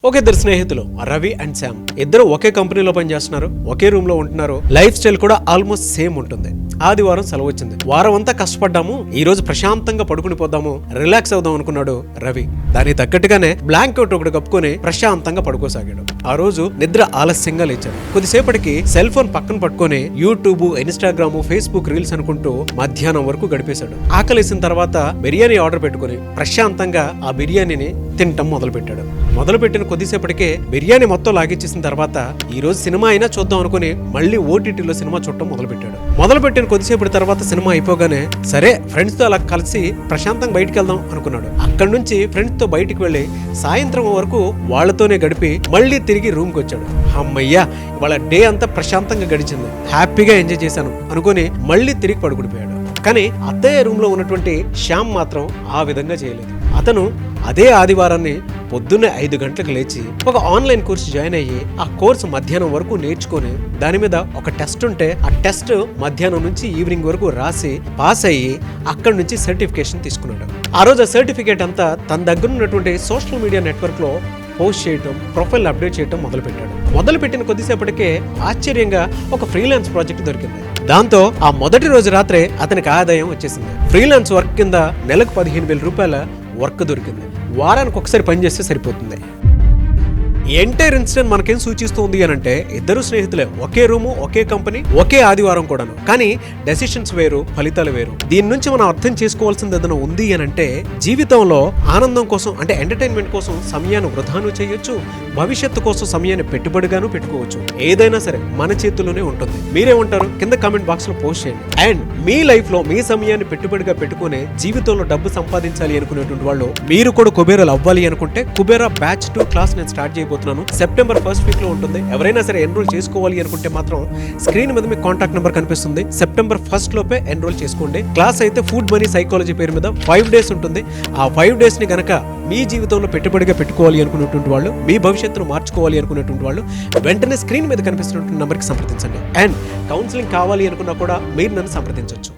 ఒక ఇద్దరు స్నేహితులు రవి అండ్ శామ్ ఇద్దరు ఒకే కంపెనీలో పనిచేస్తున్నారు, ఒకే రూమ్ లో ఉంటున్నారు. లైఫ్ స్టైల్ కూడా ఆల్మోస్ట్ సేమ్ ఉంటుంది. ఆదివారం సెలవు వచ్చింది. వారం అంతా కష్టపడ్డాము, ఈ రోజు ప్రశాంతంగా పడుకుని పోదాము, రిలాక్స్ అవుదాం అనుకున్నాడు రవి. దానికి తగ్గట్టుగానే బ్లాంకెట్ ఒకటి కప్పుకొని ప్రశాంతంగా పడుకోసాగాడు. ఆ రోజు నిద్ర ఆలస్యంగా లేచాడు. కొద్దిసేపటికి సెల్ ఫోన్ పక్కన పట్టుకొని యూట్యూబ్, ఇన్స్టాగ్రామ్, ఫేస్బుక్ రీల్స్ అనుకుంటూ మధ్యాహ్నం వరకు గడిపేశాడు. ఆకలేసిన తర్వాత బిర్యానీ ఆర్డర్ పెట్టుకుని ప్రశాంతంగా ఆ బిర్యానీని తినటం మొదలుపెట్టాడు. మొదలుపెట్టిన కొద్దిసేపటికే బిర్యానీ మొత్తం లాగిచ్చేసిన తర్వాత ఈ రోజు సినిమా అయినా చూద్దాం అనుకుని మళ్ళీ ఓటీటీలో సినిమా చూడటం మొదలుపెట్టాడు. మొదలుపెట్టిన కొద్దిసేపటి తర్వాత సినిమా అయిపోగానే సరే ఫ్రెండ్స్ తో అలా కలిసి ప్రశాంతంగా బయటికి వెళ్దాం అనుకున్నాడు. అక్కడి నుంచి ఫ్రెండ్స్ తో బయటికి వెళ్లి సాయంత్రం వరకు వాళ్లతోనే గడిపి మళ్ళీ తిరిగి రూమ్ కి వచ్చాడు. అమ్మయ్యా, ఇవాళ డే అంతా ప్రశాంతంగా గడిచింది, హ్యాపీగా ఎంజాయ్ చేశాను అనుకుని మళ్ళీ తిరిగి పడుకుడిపోయాడు. కానీ అదే రూమ్ లో ఉన్నటువంటి శ్యామ్ మాత్రం ఆ విధంగా చేయలేదు. అతను అదే ఆదివారాన్ని పొద్దున్నే 5 గంటలకు లేచి ఒక ఆన్లైన్ కోర్సు జాయిన్ అయ్యి ఆ కోర్సు మధ్యాహ్నం వరకు నేర్చుకుని దాని మీద ఒక టెస్ట్ ఉంటే ఆ టెస్ట్ మధ్యాహ్నం నుంచి ఈవినింగ్ వరకు రాసి పాస్ అయ్యి అక్కడి నుంచి సర్టిఫికేషన్ తీసుకున్నాడు. ఆ రోజు ఆ సర్టిఫికేట్ అంతా తన దగ్గర ఉన్నటువంటి సోషల్ మీడియా నెట్వర్క్ లో పోస్ట్ చేయటం, ప్రొఫైల్ అప్డేట్ చేయటం మొదలుపెట్టాడు. మొదలుపెట్టిన కొద్దిసేపటికే ఆశ్చర్యంగా ఒక ఫ్రీలాన్స్ ప్రాజెక్ట్ దొరికింది. దాంతో ఆ మొదటి రోజు రాత్రే అతనికి ఆదాయం వచ్చేసింది. ఫ్రీలాన్స్ వర్క్ కింద నెలకు 15,000 రూపాయల వర్క్ దొరికింది. వారానికి ఒకసారి పని చేస్తే సరిపోతుంది. ఎంటైర్ ఇన్సిడెంట్ మనకేం సూచిస్తుంది అని అంటే ఇద్దరు స్నేహితులే, ఒకే రూము, ఒకే కంపెనీ, ఒకే ఆదివారం కూడాను. కానీ డెసిషన్స్ వేరు, ఫలితాలు వేరు. దీని నుంచి మనం అర్థం చేసుకోవాల్సింది ఏదైనా ఉంది అని అంటే జీవితంలో ఆనందం కోసం అంటే ఎంటర్టైన్మెంట్ కోసం సమయాన్ని వృధాను చేయొచ్చు, భవిష్యత్తు కోసం సమయాన్ని పెట్టుబడిగాను పెట్టుకోవచ్చు. ఏదైనా సరే మన చేతుల్లోనే ఉంటుంది. మీరేమంటారు? కింద కామెంట్ బాక్స్ లో పోస్ట్ చేయండి. అండ్ మీ లైఫ్ లో మీ సమయాన్ని పెట్టుబడిగా పెట్టుకునే జీవితంలో డబ్బు సంపాదించాలి అనుకునేటువంటి వాళ్ళు మీరు కూడా కుబేరాలు అవ్వాలి అనుకుంటే కుబేరా బ్యాచ్ 2 క్లాస్ నేను స్టార్ట్ చేయబోతున్నాను. సెప్టెంబర్ 1st వీక్ లో ఉంటుంది. ఎవరైనా సరే ఎన్రోల్ చేసుకోవాలి అనుకుంటే మాత్రం స్క్రీన్ మీద మీకు కాంటాక్ట్ నెంబర్ కనిపిస్తుంది. సెప్టెంబర్ 1st లోపే ఎన్రోల్ చేసుకోండి. క్లాస్ అయితే ఫుడ్ మనీ సైకాలజీ పేరు మీద 5 డేస్ ఉంటుంది. ఆ 5 డేస్ ని గనక మీ జీవితంలో పెట్టుబడిగా పెట్టుకోవాలి అనుకునేటువంటి వాళ్ళు, మీ భవిష్యత్తును మార్చుకోవాలి అనుకునేటువంటి వాళ్ళు వెంటనే స్క్రీన్ మీద కనిపిస్తున్నటువంటి నెంబర్కి సంప్రదించండి. అండ్ కౌన్సిలింగ్ కావాలి అనుకున్నా కూడా మీరు నన్ను సంప్రదించవచ్చు.